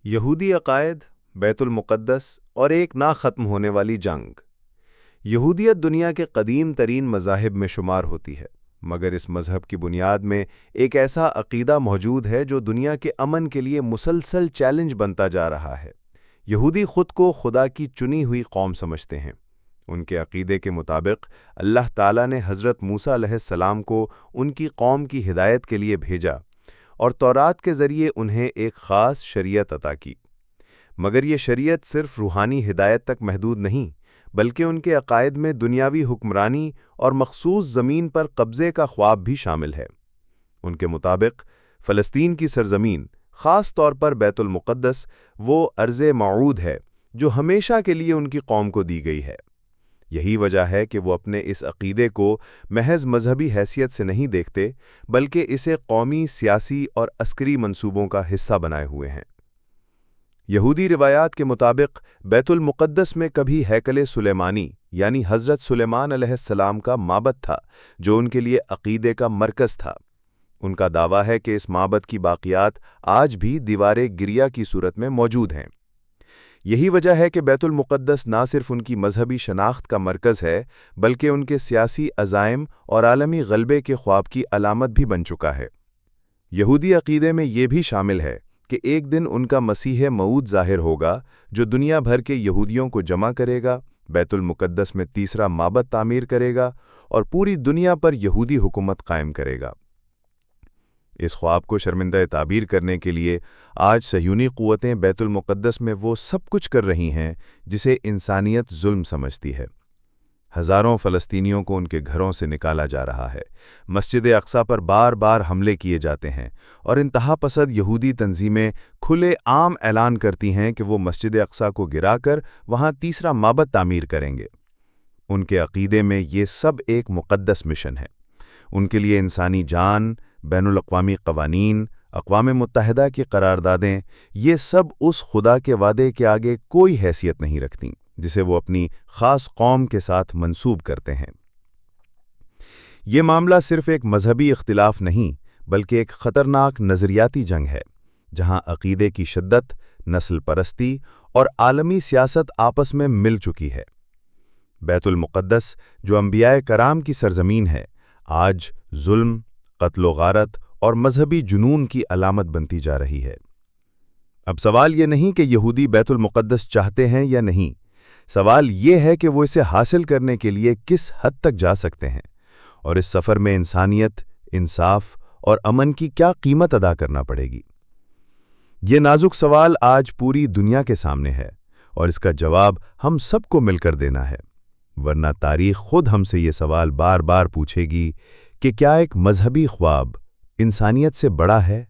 یہودی عقائد، بیت المقدس اور ایک نہ ختم ہونے والی جنگ۔ یہودیت دنیا کے قدیم ترین مذاہب میں شمار ہوتی ہے، مگر اس مذہب کی بنیاد میں ایک ایسا عقیدہ موجود ہے جو دنیا کے امن کے لیے مسلسل چیلنج بنتا جا رہا ہے۔ یہودی خود کو خدا کی چنی ہوئی قوم سمجھتے ہیں۔ ان کے عقیدے کے مطابق اللہ تعالیٰ نے حضرت موسیٰ علیہ السلام کو ان کی قوم کی ہدایت کے لیے بھیجا اور تورات کے ذریعے انہیں ایک خاص شریعت عطا کی۔ مگر یہ شریعت صرف روحانی ہدایت تک محدود نہیں، بلکہ ان کے عقائد میں دنیاوی حکمرانی اور مخصوص زمین پر قبضے کا خواب بھی شامل ہے۔ ان کے مطابق فلسطین کی سرزمین، خاص طور پر بیت المقدس، وہ ارض موعود ہے جو ہمیشہ کے لیے ان کی قوم کو دی گئی ہے۔ یہی وجہ ہے کہ وہ اپنے اس عقیدے کو محض مذہبی حیثیت سے نہیں دیکھتے، بلکہ اسے قومی، سیاسی اور عسکری منصوبوں کا حصہ بنائے ہوئے ہیں۔ یہودی روایات کے مطابق بیت المقدس میں کبھی ہیکل سلیمانی یعنی حضرت سلیمان علیہ السلام کا معبد تھا، جو ان کے لیے عقیدے کا مرکز تھا۔ ان کا دعویٰ ہے کہ اس معبد کی باقیات آج بھی دیوار گریہ کی صورت میں موجود ہیں۔ یہی وجہ ہے کہ بیت المقدس نہ صرف ان کی مذہبی شناخت کا مرکز ہے، بلکہ ان کے سیاسی عزائم اور عالمی غلبے کے خواب کی علامت بھی بن چکا ہے۔ یہودی عقیدے میں یہ بھی شامل ہے کہ ایک دن ان کا مسیح موعود ظاہر ہوگا جو دنیا بھر کے یہودیوں کو جمع کرے گا، بیت المقدس میں تیسرا معبد تعمیر کرے گا اور پوری دنیا پر یہودی حکومت قائم کرے گا۔ اس خواب کو شرمندہ تعبیر کرنے کے لیے آج صہیونی قوتیں بیت المقدس میں وہ سب کچھ کر رہی ہیں جسے انسانیت ظلم سمجھتی ہے۔ ہزاروں فلسطینیوں کو ان کے گھروں سے نکالا جا رہا ہے، مسجد اقصیٰ پر بار بار حملے کیے جاتے ہیں، اور انتہا پسند یہودی تنظیمیں کھلے عام اعلان کرتی ہیں کہ وہ مسجد اقصیٰ کو گرا کر وہاں تیسرا معبد تعمیر کریں گے۔ ان کے عقیدے میں یہ سب ایک مقدس مشن ہے۔ ان کے لیے انسانی جان، بین الاقوامی قوانین، اقوام متحدہ کی قراردادیں، یہ سب اس خدا کے وعدے کے آگے کوئی حیثیت نہیں رکھتیں جسے وہ اپنی خاص قوم کے ساتھ منسوب کرتے ہیں۔ یہ معاملہ صرف ایک مذہبی اختلاف نہیں، بلکہ ایک خطرناک نظریاتی جنگ ہے، جہاں عقیدے کی شدت، نسل پرستی اور عالمی سیاست آپس میں مل چکی ہے۔ بیت المقدس، جو انبیاء کرام کی سرزمین ہے، آج ظلم، قتل و غارت اور مذہبی جنون کی علامت بنتی جا رہی ہے۔ اب سوال یہ نہیں کہ یہودی بیت المقدس چاہتے ہیں یا نہیں، سوال یہ ہے کہ وہ اسے حاصل کرنے کے لیے کس حد تک جا سکتے ہیں، اور اس سفر میں انسانیت، انصاف اور امن کی کیا قیمت ادا کرنا پڑے گی۔ یہ نازک سوال آج پوری دنیا کے سامنے ہے، اور اس کا جواب ہم سب کو مل کر دینا ہے، ورنہ تاریخ خود ہم سے یہ سوال بار بار پوچھے گی کہ کیا ایک مذہبی خواب انسانیت سے بڑا ہے؟